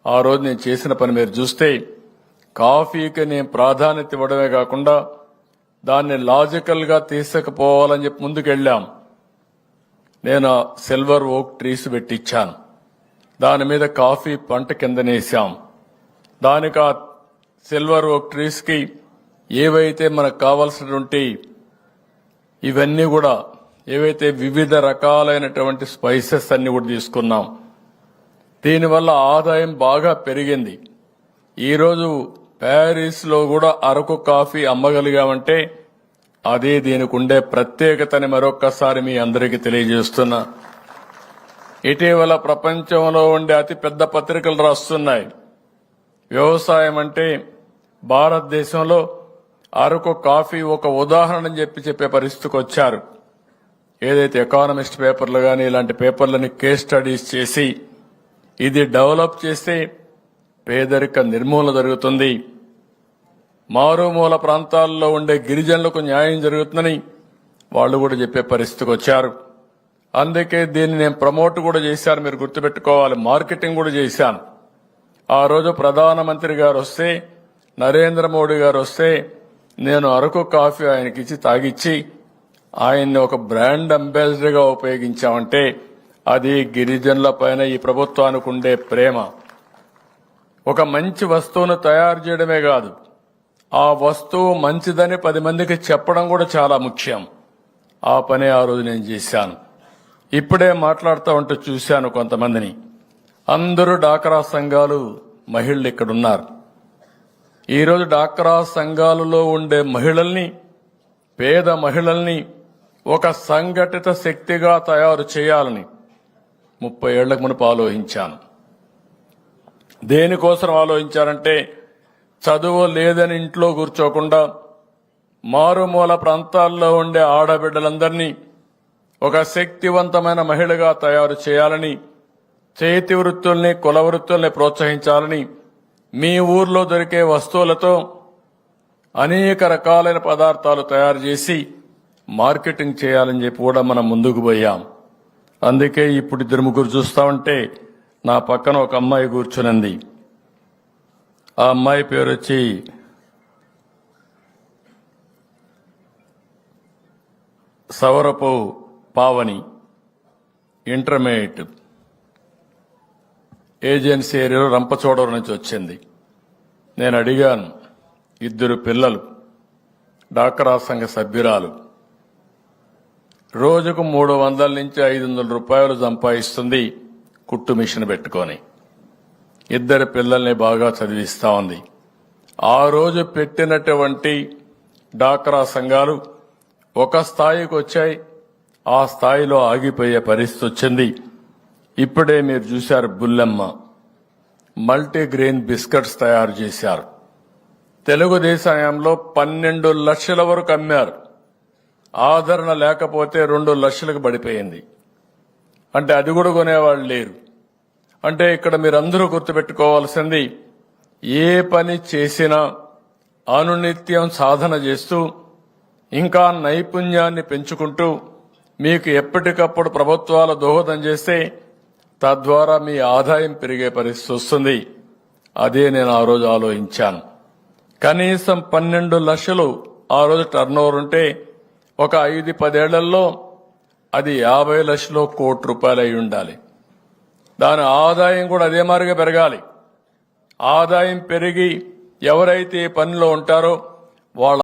ఆ రోజు నేను చేసిన పని మీరు చూస్తే కాఫీకి నేను ప్రాధాన్యత ఇవ్వడమే కాకుండా దాన్ని లాజికల్ గా తీసుకుపోవాలని చెప్పి ముందుకెళ్ళాం. నేను సిల్వర్ ఓక్ ట్రీస్ పెట్టించాను. దాని మీద కాఫీ పంట కిందనేసాం. దానికి ఆ సిల్వర్ ఓక్ ట్రీస్ కి ఏవైతే మనకు కావాల్సినటువంటి ఇవన్నీ కూడా ఏవైతే వివిధ రకాలైనటువంటి స్పైసెస్ అన్ని కూడా తీసుకున్నాం. దీనివల్ల ఆదాయం బాగా పెరిగింది. ఈరోజు ప్యారిస్ లో కూడా అరకు కాఫీ అమ్మగలిగామంటే అదే దీనికి ఉండే ప్రత్యేకతని మరొక్కసారి మీ అందరికీ తెలియజేస్తున్నా. ఇటీవల ప్రపంచంలో ఉండే అతి పెద్ద పత్రికలు రాస్తున్నాయి, వ్యవసాయం అంటే భారతదేశంలో అరకు కాఫీ ఒక ఉదాహరణ చెప్పే పరిస్థితికి వచ్చారు. ఏదైతే ఎకానమిస్ట్ పేపర్లు కానీ ఇలాంటి పేపర్లని కేస్ స్టడీస్ చేసి ఇది డెవలప్ చేస్తే పేదరిక నిర్మూలన జరుగుతుంది, మారుమూల ప్రాంతాల్లో ఉండే గిరిజనులకు న్యాయం జరుగుతుందని వాళ్ళు కూడా చెప్పే పరిస్థితికి వచ్చారు. అందుకే దీన్ని నేను ప్రమోట్ కూడా చేశాను. మీరు గుర్తుపెట్టుకోవాలి, మార్కెటింగ్ కూడా చేశాను. ఆ రోజు ప్రధానమంత్రి గారు వస్తే, నరేంద్ర మోడీ గారు వస్తే నేను అరకు కాఫీ ఆయనకిచ్చి తాగిచ్చి ఆయన్ని ఒక బ్రాండ్ అంబాసిడర్ గా ఉపయోగించామంటే అది గిరిజనుల పైన ఈ ప్రభుత్వానికి ఉండే ప్రేమ. ఒక మంచి వస్తువును తయారు చేయడమే కాదు, ఆ వస్తువు మంచిదని 10 మందికి చెప్పడం కూడా చాలా ముఖ్యం. ఆ పని ఆ రోజు నేను చేశాను. ఇప్పుడే మాట్లాడుతూ ఉంటూ చూశాను కొంతమందిని. అందరూ డాక్రా సంఘాలు మహిళలు ఇక్కడున్నారు. ఈరోజు డాక్రా సంఘాలలో ఉండే మహిళల్ని, పేద మహిళల్ని ఒక సంఘటిత శక్తిగా తయారు చేయాలని 30 ఏళ్లకు మునుపు ఆలోచించాను. దేనికోసం ఆలోచించారంటే చదువు లేదని ఇంట్లో కూర్చోకుండా మారుమూల ప్రాంతాల్లో ఉండే ఆడబిడ్డలందరినీ ఒక శక్తివంతమైన మహిళగా తయారు చేయాలని, చేతి వృత్తుల్ని కుల వృత్తుల్ని ప్రోత్సహించాలని, మీ ఊర్లో దొరికే వస్తువులతో అనేక రకాలైన పదార్థాలు తయారు చేసి మార్కెటింగ్ చేయాలని చెప్పి కూడా మనం ముందుకు పోయాం. అందుకే ఇప్పుడు 2-3 చూస్తా ఉంటే నా పక్కన ఒక అమ్మాయి కూర్చునింది. ఆ అమ్మాయి పేరు వచ్చి సవరపు పావని, ఇంటర్మీడియట్ ఏజెన్సీ ఏరియాలో రంపచోడవరం నుంచి వచ్చింది. నేను అడిగాను, 2 పిల్లలు, డాక్రా సంఘ సభ్యురాలు, రోజుకు 300 నుంచి 500 రూపాయలు సంపాదిస్తుంది కుట్టు మిషన్ పెట్టుకొని. 2 పిల్లల్ని బాగా చదివిస్తా ఉంది. ఆ రోజు పెట్టినటువంటి డాక్రా సంఘాలు ఒక స్థాయికి వచ్చాయి, ఆ స్థాయిలో ఆగిపోయే పరిస్థితి వచ్చింది. ఇప్పుడే మీరు చూశారు, బుల్లెమ్మ మల్టీగ్రెయిన్ బిస్కెట్స్ తయారు చేశారు. తెలుగుదేశం హయాంలో 12 లక్షల వరకు అమ్మారు. ఆదరణ లేకపోతే 2 లక్షలకు పడిపోయింది. అంటే అది కూడా కొనేవాళ్ళు లేరు. అంటే ఇక్కడ మీరందరూ గుర్తుపెట్టుకోవాల్సింది, ఏ పని చేసినా అనునిత్యం సాధన చేస్తూ ఇంకా నైపుణ్యాన్ని పెంచుకుంటూ మీకు ఎప్పటికప్పుడు ప్రభుత్వాలు దోహదం చేస్తే తద్వారా మీ ఆదాయం పెరిగే పరిస్థితి వస్తుంది. అదే నేను ఆ రోజు ఆలోచించాను. కనీసం 12 లక్షలు ఆ రోజు టర్నోవర్ ఉంటే ఒక 5-10 ఏళ్లలో అది 50 లక్షలు, 1 కోటి రూపాయలు అయి ఉండాలి. దాని ఆదాయం కూడా అదే మాదిరిగా పెరగాలి. ఆదాయం పెరిగి ఎవరైతే ఈ పనిలో ఉంటారో వాళ్ళ